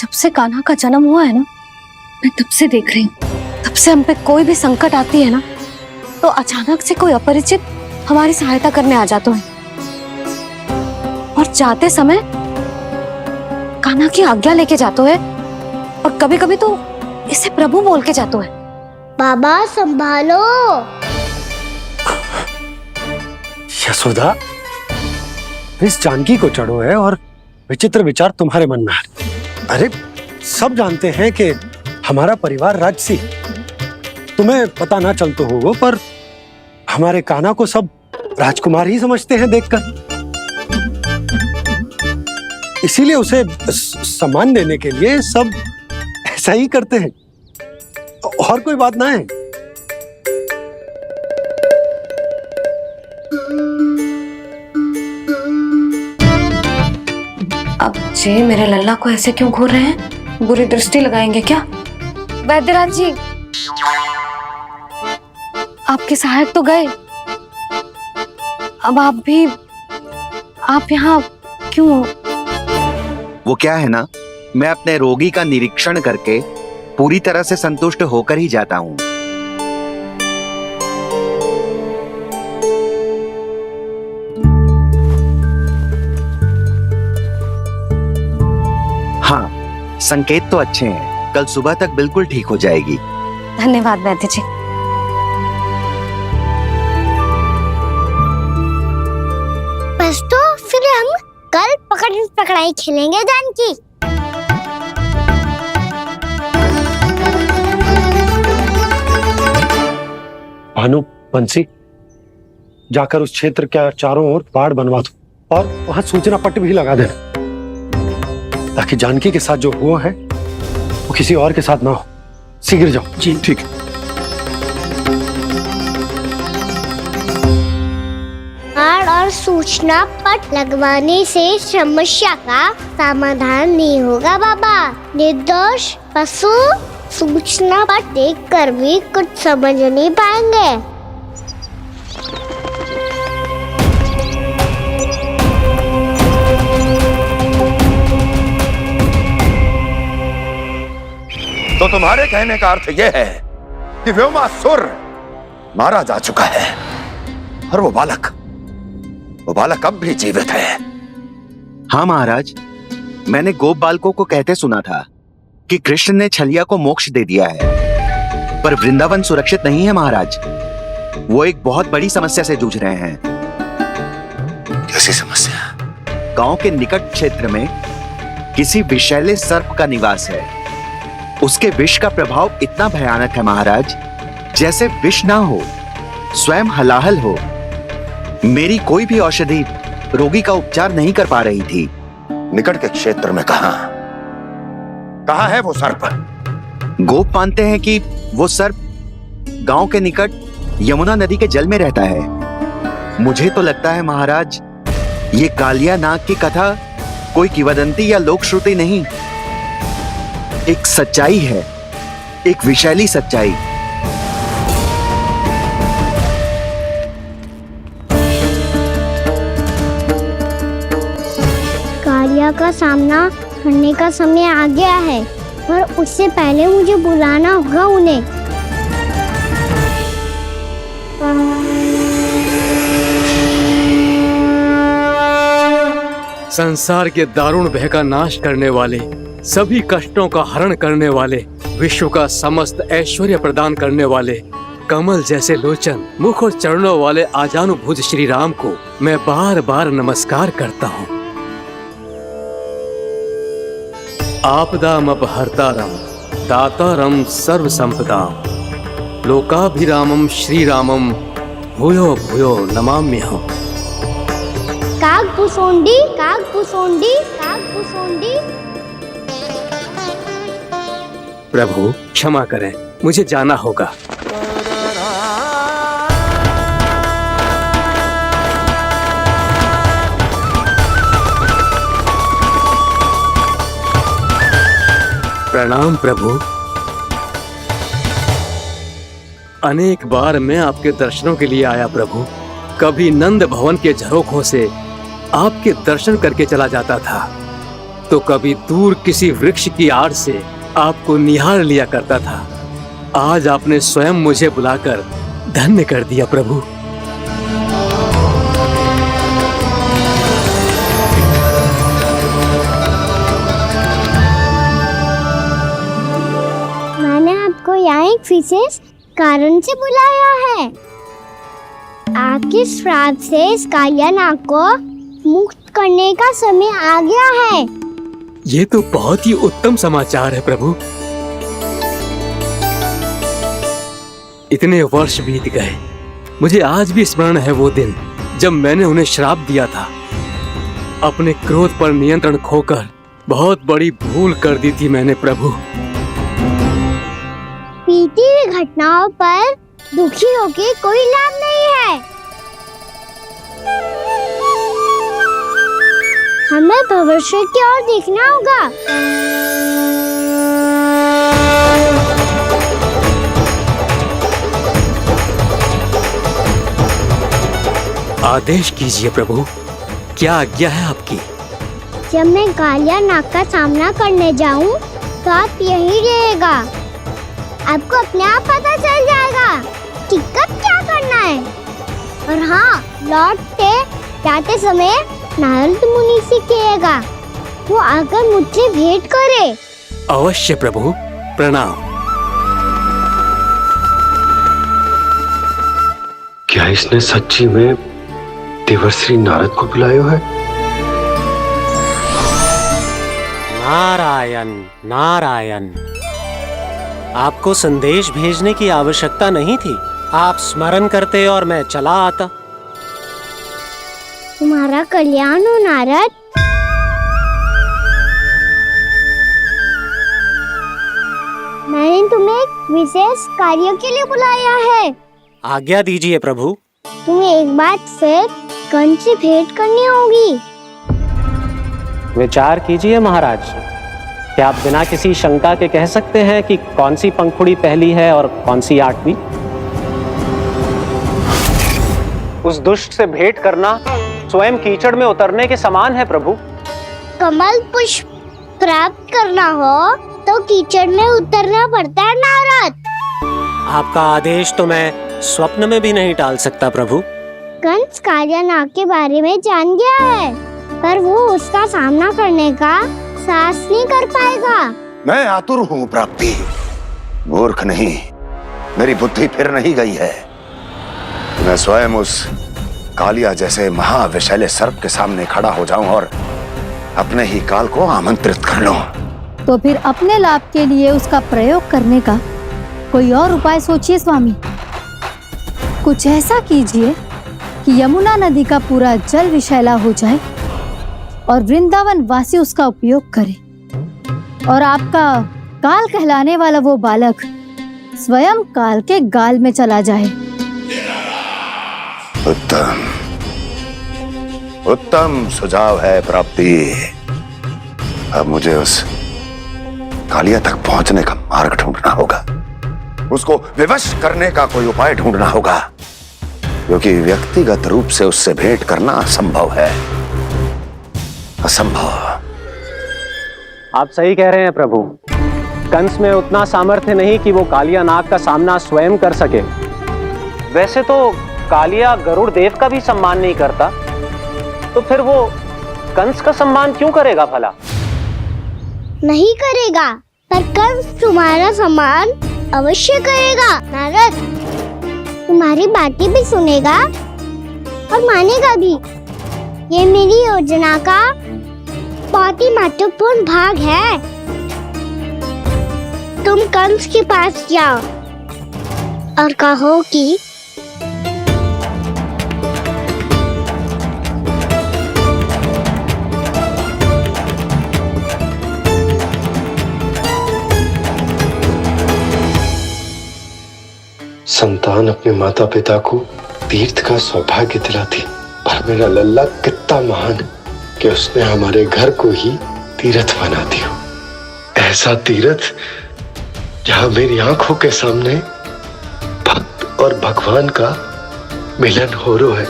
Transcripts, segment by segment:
जब से कान्हा का जन्म हुआ है ना, मैं तब से देख रही हूँ, तब से हम पे कोई भी संकट आती है ना, तो अचानक से कोई अपरिचित हमारी सहायता करने आ जाते हैं और जाते समय कान्हा की आज्ञा लेके जाते हैं और कभी कभी तो इसे प्रभु बोल के जाते हैं। बाबा संभालो। यशोदा, इस जानकी को चढ़ो है और विचित्र विचार तुम्हारे मन में है। अरे सब जानते हैं कि हमारा परिवार राजसी, तुम्हें पता ना चलता होगा पर हमारे कान्हा को सब राजकुमार ही समझते हैं देखकर, इसीलिए उसे सम्मान देने के लिए सब ऐसा ही करते हैं, और कोई बात ना है। अब जे मेरे लल्ला को ऐसे क्यों घूर रहे हैं? बुरी दृष्टि लगाएंगे क्या? वैद्यराज जी, आपके सहायक तो गए, अब आप यहाँ क्यों? वो क्या है ना, मैं अपने रोगी का निरीक्षण करके पूरी तरह से संतुष्ट होकर ही जाता हूँ। हाँ, संकेत तो अच्छे हैं, कल सुबह तक बिल्कुल ठीक हो जाएगी। धन्यवाद वैद्य जी। बस तो फिर हम कल पकड़न पकड़ाई खेलेंगे जानकी। भानु, बंसी, जाकर उस क्षेत्र के चारों ओर बाड़ बनवा दो और वहां सूचना पट्ट भी लगा देना, ताकि जानकी के साथ जो हुआ है वो किसी और के साथ ना हो। शीघ्र जाओ। जी ठीक है। बाड़ और सूचना पट लगवाने से समस्या का समाधान नहीं होगा बाबा। निर्दोष पशु सूचना पट देखकर भी कुछ समझ नहीं पाएंगे। तो तुम्हारे कहने का अर्थ यह है कि व्योमासुर मारा जा चुका है और वो बालक अब भी जीवित है। हाँ महाराज, मैंने गोप बालकों को कहते सुना था कि कृष्ण ने छलिया को मोक्ष दे दिया है, पर वृंदावन सुरक्षित नहीं है महाराज। वो एक बहुत बड़ी समस्या से जूझ रहे हैं। कैसी समस्या? गांव के निकट क्षेत्र में किसी विषैले सर्प का निवास है। उसके विष का प्रभाव इतना भयानक है महाराज, जैसे विष ना हो, स्वयं हलाहल हो। मेरी कोई भी औषधि रोगी का उपचार नहीं कर पा रही थी। निकट के क्षेत्र में कहां है वो सर्प? गोप मानते हैं कि वो सर्प गांव के निकट यमुना नदी के जल में रहता है। मुझे तो लगता है महाराज, ये कालिया नाग की कथा कोई किंवदंती या लोक श्रुति नहीं, एक सच्चाई है, एक विषैली सच्चाई। कालिया का सामना करने का समय आ गया है, पर उससे पहले मुझे बुलाना होगा उन्हें। संसार के दारुण भय का नाश करने वाले, सभी कष्टों का हरण करने वाले, विश्व का समस्त ऐश्वर्य प्रदान करने वाले, कमल जैसे लोचन, मुख और चरणों वाले आजानुभुज श्री राम को मैं बार बार नमस्कार करता हूँ। आपदामपहर्तारं दातारं सर्व संपदाम लोकाभिरामं श्री रामं भूयो भूयो नमाम्यहम्। कागभूषोंडी कागभूषोंडी कागभूषोंडी। प्रभु क्षमा करें, मुझे जाना होगा। प्रणाम प्रभु। अनेक बार मैं आपके दर्शनों के लिए आया प्रभु। कभी नंद भवन के झरोखों से आपके दर्शन करके चला जाता था, तो कभी दूर किसी वृक्ष की आड़ से आपको निहार लिया करता था। आज आपने स्वयं मुझे बुलाकर धन्य कर दिया प्रभु। मैंने आपको यहाँ एक विशेष कारण से बुलाया है। आपके श्राप से इस कालिया नाग को मुक्त करने का समय आ गया है। ये तो बहुत ही उत्तम समाचार है प्रभु। इतने वर्ष बीत गए, मुझे आज भी स्मरण है वो दिन जब मैंने उन्हें श्राप दिया था। अपने क्रोध पर नियंत्रण खोकर बहुत बड़ी भूल कर दी थी मैंने प्रभु। बीती हुई घटनाओं पर दुखी होके कोई लाभ नहीं है। हमें भविष्य की ओर देखना होगा। आदेश कीजिए प्रभु, क्या आज्ञा है आपकी? जब मैं कालिया नाग का सामना करने जाऊं, तो आप यही रहेगा। आपको अपने आप पता चल जाएगा कि कब क्या करना है। और हाँ, लौटते जाते समय नारद मुनि से कहिएगा, वो आकर मुझसे भेंट करे। अवश्य प्रभु, प्रणाम। क्या इसने सच्ची में देवर्षि नारद को बुलाया है? नारायण नारायण, आपको संदेश भेजने की आवश्यकता नहीं थी। आप स्मरण करते और मैं चला आता। तुम्हारा कल्याण हो नारद। मैंने तुम्हें एक विशेष कार्य के लिए बुलाया है। आज्ञा दीजिए प्रभु। तुम्हें एक बार फिर कंस से भेंट करनी होगी। विचार कीजिए महाराज, क्या आप बिना किसी शंका के कह सकते हैं कि कौन सी पंखुड़ी पहली है और कौन सी आठवीं? उस दुष्ट से भेंट करना स्वयं कीचड़ में उतरने के समान है प्रभु। कमल पुष्प प्राप्त करना हो तो कीचड़ में उतरना पड़ता है नारद। आपका आदेश तो मैं स्वप्न में भी नहीं टाल सकता प्रभु। कंस कालिया नाग के बारे में जान गया है, पर वो उसका सामना करने का साहस नहीं कर पाएगा। मैं आतुर हूँ प्राप्ति, मूर्ख नहीं। मेरी बुद्धि फिर नहीं गई है। मैं स्वयं उस कालिया जैसे महाविषैले सर्प के सामने खड़ा हो जाऊं और अपने ही काल को आमंत्रित कर लूं। तो फिर अपने लाभ के लिए उसका प्रयोग करने का कोई और उपाय सोचिए स्वामी। कुछ ऐसा कीजिए कि यमुना नदी का पूरा जल विषैला हो जाए और वृंदावन वासी उसका उपयोग करे, और आपका काल कहलाने वाला वो बालक स्वयं काल के गाल में चला जाए। उत्तम उत्तम सुझाव है प्राप्ति। अब मुझे उस कालिया तक पहुंचने का मार्ग ढूंढना होगा। उसको विवश करने का कोई उपाय ढूंढना होगा, क्योंकि व्यक्तिगत रूप से उससे भेंट करना असंभव है। असंभव। आप सही कह रहे हैं प्रभु। कंस में उतना सामर्थ्य नहीं कि वो कालिया नाग का सामना स्वयं कर सके। वैसे तो कालिया गरुड़ देव का भी सम्मान नहीं करता, तो फिर वो कंस का सम्मान क्यों करेगा भला? नहीं करेगा, पर कंस तुम्हारा सम्मान अवश्य करेगा नारद। तुम्हारी बातें भी सुनेगा और मानेगा भी। ये मेरी योजना का बहुत ही महत्वपूर्ण भाग है। तुम कंस के पास जाओ और कहो कि संतान अपने माता पिता को तीर्थ का सौभाग्य दिलाती, और मेरा लल्ला कितना महान कि उसने हमारे घर को ही तीर्थ बना दिया। ऐसा तीर्थ जहां मेरी आंखों के सामने भक्त और भगवान का मिलन हो रहा है।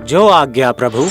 जो आज्ञा प्रभु।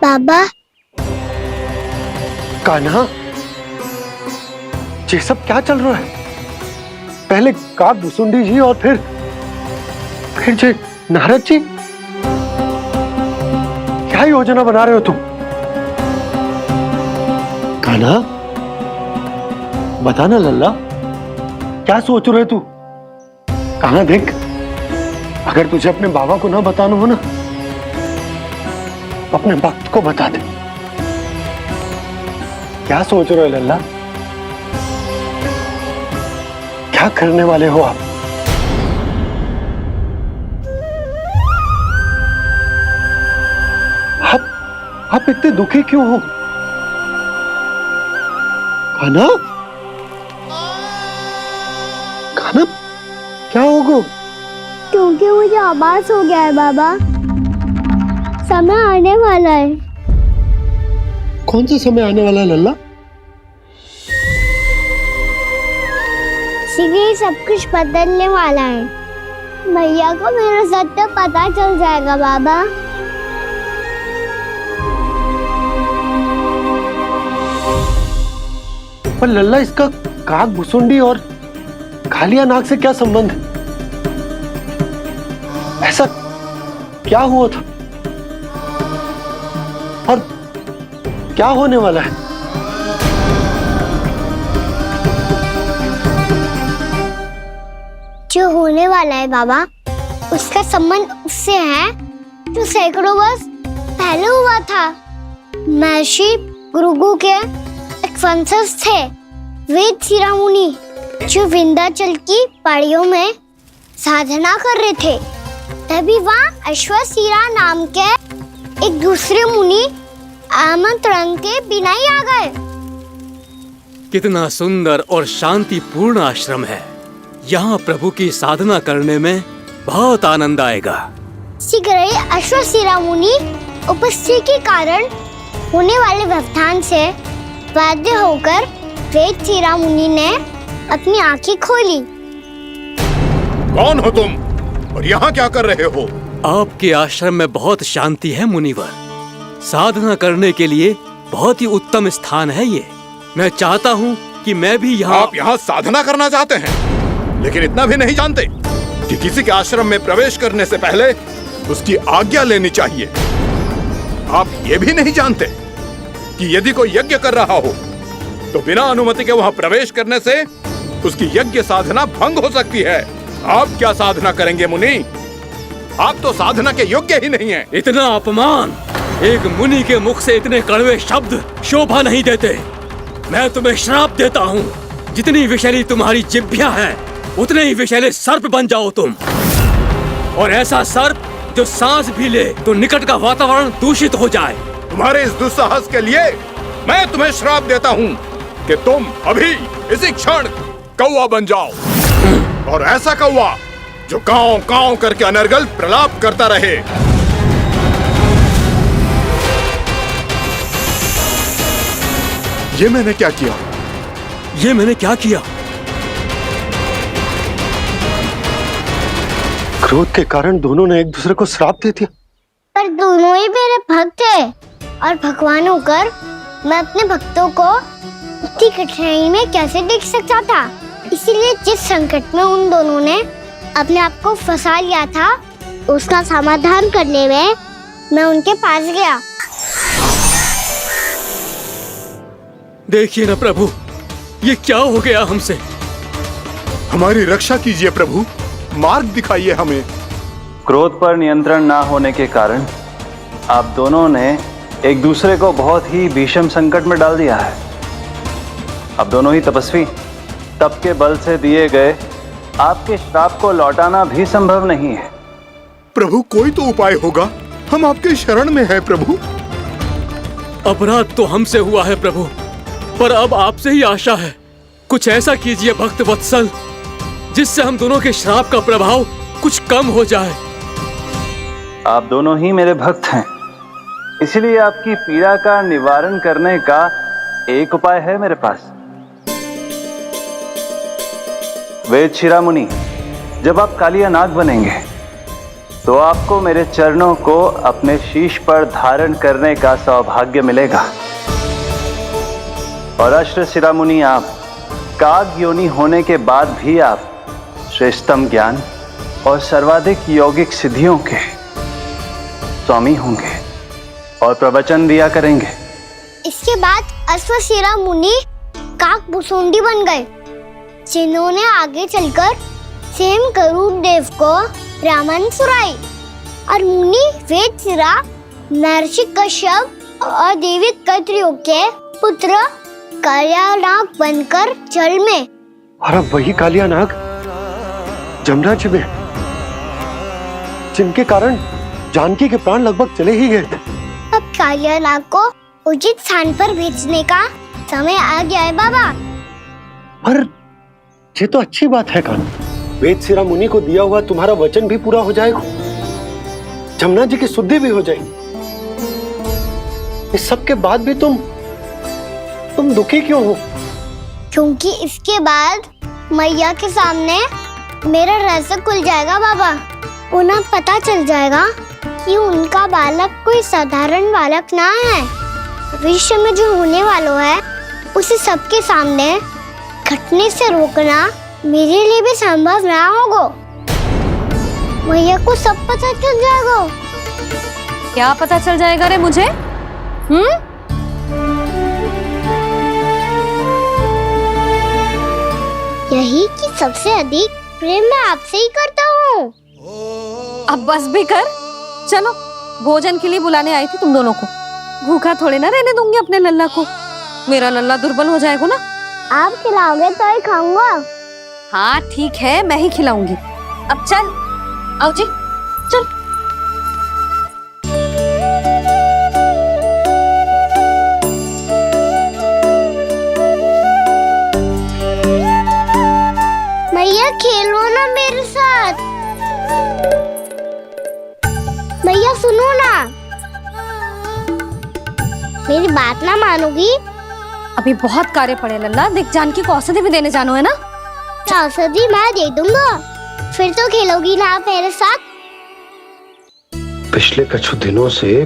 बाबा, कान्हा, ये सब क्या चल रहा है? पहले काक भुसुंडी जी और फिर जे नारद जी। क्या योजना बना रहे हो तुम? कान्हा, बताना लल्ला, क्या सोच रहे तू? कान्हा देख, अगर तुझे अपने बाबा को ना बताना हो ना, अपने भक्त को बता दे। क्या सोच रहे हो लल्ला? क्या करने वाले हो आप? आप इतने दुखी क्यों हो? कान्हा, कान्हा, क्या होगा? क्योंकि मुझे आभास हो गया है बाबा, समय आने वाला है। कौन सा समय आने वाला है लल्ला? शीघ्र सब कुछ बदलने वाला है। भैया को मेरा सत्य पता चल जाएगा बाबा। पर लल्ला, इसका काक भुसुंडी और कालिया नाग से क्या संबंध है? ऐसा क्या हुआ था और क्या होने वाला है? जो होने वाला है बाबा, उसका संबंध उससे है जो सैकड़ों वर्ष पहले हुआ था। महर्षि भृगु के एक वंशज थे वेद शिरा मुनि, जो विंध्याचल की पहाड़ियों में साधना कर रहे थे। तभी वहाँ अश्वशिरा नाम के एक दूसरे मुनि आमंत्रण के बिना ही आ गए। कितना सुंदर और शांतिपूर्ण आश्रम है। यहाँ प्रभु की साधना करने में बहुत आनंद आएगा। शीघ्र ही अश्वशिरा मुनि उपस्थिति के कारण होने वाले व्यवधान से बाध्य होकर वेद शिरा मुनि ने अपनी आंखें खोली। कौन हो तुम और यहाँ क्या कर रहे हो? आपके आश्रम में बहुत शांति है मुनिवर। साधना करने के लिए बहुत ही उत्तम स्थान है ये। मैं चाहता हूँ कि मैं भी यहाँ। आप यहाँ साधना करना चाहते हैं, लेकिन इतना भी नहीं जानते कि किसी के आश्रम में प्रवेश करने से पहले उसकी आज्ञा लेनी चाहिए। आप ये भी नहीं जानते कि यदि कोई यज्ञ कर रहा हो तो बिना अनुमति के वहाँ प्रवेश करने से उसकी यज्ञ साधना भंग हो सकती है। आप क्या साधना करेंगे मुनि? आप तो साधना के योग्य ही नहीं हैं। इतना अपमान! एक मुनि के मुख से इतने कड़वे शब्द शोभा नहीं देते। मैं तुम्हें श्राप देता हूँ, जितनी विषैली तुम्हारी जिह्वा है उतने ही विषैले सर्प बन जाओ तुम। और ऐसा सर्प जो सांस भी ले तो निकट का वातावरण दूषित हो जाए। तुम्हारे इस दुस्साहस के लिए मैं तुम्हें श्राप देता हूँ कि तुम अभी इसी क्षण कौवा बन जाओ, और ऐसा कौवा जो कांव कांव करके अनर्गल प्रलाप करता रहे। ये मैंने क्या किया? ये मैंने क्या किया? क्रोध के कारण दोनों ने एक दूसरे को श्राप दे दिया। पर दोनों ही मेरे भक्त थे, और भगवान होकर मैं अपने भक्तों को इतनी कठिनाई में कैसे देख सकता था। इसीलिए जिस संकट में उन दोनों ने अपने आप को फंसा लिया था, उसका समाधान करने में मैं उनके पास गया। देखिए ना प्रभु, ये क्या हो गया हमसे? हमारी रक्षा कीजिए प्रभु, मार्ग दिखाइए हमें। क्रोध पर नियंत्रण ना होने के कारण आप दोनों ने एक दूसरे को बहुत ही भीषण संकट में डाल दिया है। आप दोनों ही तपस्वी, तप के बल से दिए गए आपके श्राप को लौटाना भी संभव नहीं है। प्रभु कोई तो उपाय होगा, हम आपके शरण में हैं प्रभु। अपराध तो हमसे हुआ है प्रभु, पर अब आपसे ही आशा है। कुछ ऐसा कीजिए भक्त वत्सल, जिससे हम दोनों के श्राप का प्रभाव कुछ कम हो जाए। आप दोनों ही मेरे भक्त हैं, इसलिए आपकी पीड़ा का निवारण करने का एक उपाय है मेरे पास। वेद शिरोमणि, जब आप कालिया नाग बनेंगे तो आपको मेरे चरणों को अपने शीश पर धारण करने का सौभाग्य मिलेगा। और अष्ट शिरोमणि, आप काग योनि होने के बाद भी आप श्रेष्ठतम ज्ञान और सर्वाधिक यौगिक सिद्धियों के स्वामी होंगे और प्रवचन दिया करेंगे। इसके बाद अश्वशिरा मुनि काक भुसुंडी बन गए, जिन्होंने आगे चलकर सेम गरुड़ देव को रामायण सुनाई। और मुनि वेदशिरा महर्षि कश्यप और देवी कत्रियों के पुत्र कालिया नाग बनकर जल में। और अब वही कालिया नाग जमराज्य में, जिनके कारण जानकी के प्राण लगभग चले ही गए थे। अब कालिया नाग को उचित स्थान पर भेजने का समय आ गया है बाबा। पर ये तो अच्छी बात है कान्हा, वेदशिरा मुनि को दिया हुआ तुम्हारा वचन भी पूरा हो जाएगा, जमुना जी की शुद्धि भी हो जाएगी। इस सब के बाद भी तुम दुखी क्यों हो? क्योंकि इसके बाद मैया के सामने मेरा रहस्य खुल जाएगा बाबा। उन्हें पता चल जाएगा कि उनका बालक कोई साधारण बालक ना है। भविष्य में जो होने वाला है उसे सबके सामने घटने से रोकना मेरे लिए भी संभव ना होगा। मैया को सब पता चल जाएगा। क्या पता चल जाएगा रे मुझे? यही कि सबसे अधिक प्रेम मैं आपसे ही करता हूँ। अब बस भी कर, चलो भोजन के लिए बुलाने आई थी तुम दोनों को। भूखा थोड़े ना रहने दूंगी अपने लल्ला को, मेरा लल्ला दुर्बल हो जाएगा ना। आप खिलाओगे तो ही खाऊंगा। हाँ ठीक है, मैं ही खिलाऊंगी। अब चल, आओ जी चल। मैया खेलो ना मेरे साथ। मैया सुनो ना, मेरी बात ना मानोगी? अभी बहुत कार्य पड़े लल्ला, देख जानकी को औषधि भी देने जानो है ना। औषधि मैं दे दूंगा, फिर तो खेलोगी ना आप मेरे साथ? पिछले कुछ दिनों से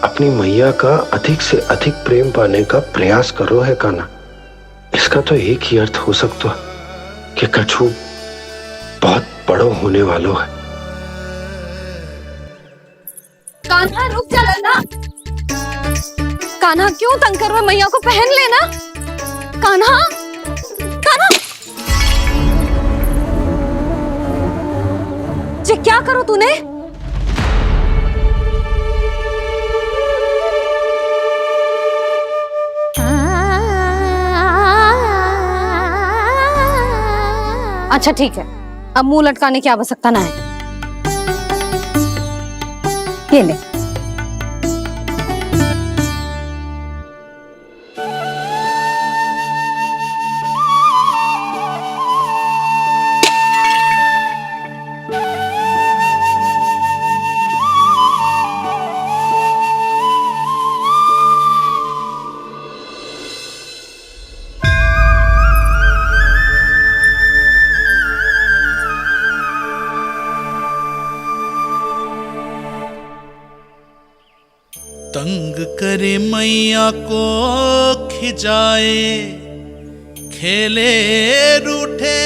अपनी मैया का अधिक से अधिक प्रेम पाने का प्रयास करो है कान्हा। इसका तो एक ही अर्थ हो सकता है कि कछु बहुत बड़ो होने वालो है। कान्हा रुक जा लल्ला। कान्हा क्यों तंग कर रहा है? मैया को पहन लेना। कान्हा, कान्हा, ये क्या करो तूने? अच्छा ठीक है, अब मुंह लटकाने की आवश्यकता ना है। ये ले। तंग करे मैया को खिजाए, खेले रूठे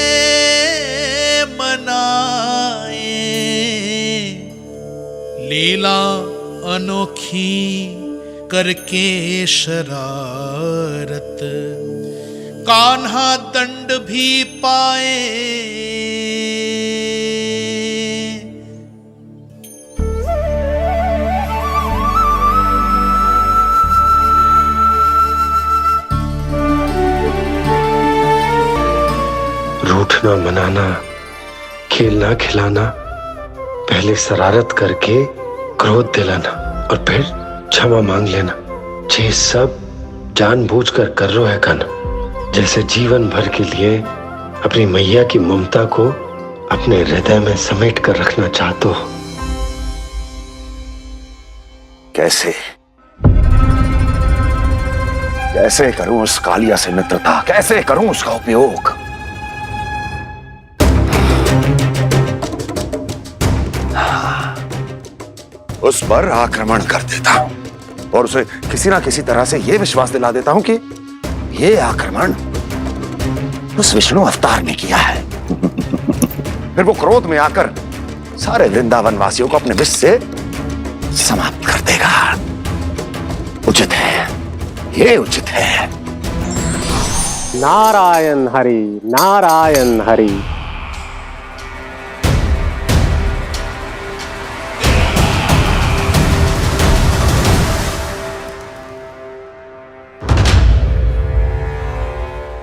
मनाए, लीला अनोखी करके शरारत, कान्हा दंड भी पाए। रूठना मनाना, खेलना खिलाना, पहले शरारत करके क्रोध दिलाना और फिर क्षमा मांग लेना, ये सब जानबूझकर कर रहे है कान्हा। जैसे जीवन भर के लिए अपनी मैया की ममता को अपने हृदय में समेट कर रखना चाहते हो। कैसे कैसे करूं उस कालिया से मित्रता, कैसे करूं उसका उपयोग? उस पर आक्रमण कर देता हूं और उसे किसी ना किसी तरह से यह विश्वास दिला देता हूं कि यह आक्रमण उस विष्णु अवतार ने किया है। फिर वो क्रोध में आकर सारे वृंदावन वासियों को अपने विष से समाप्त कर देगा। उचित है, ये उचित है। नारायण हरि, नारायण हरि।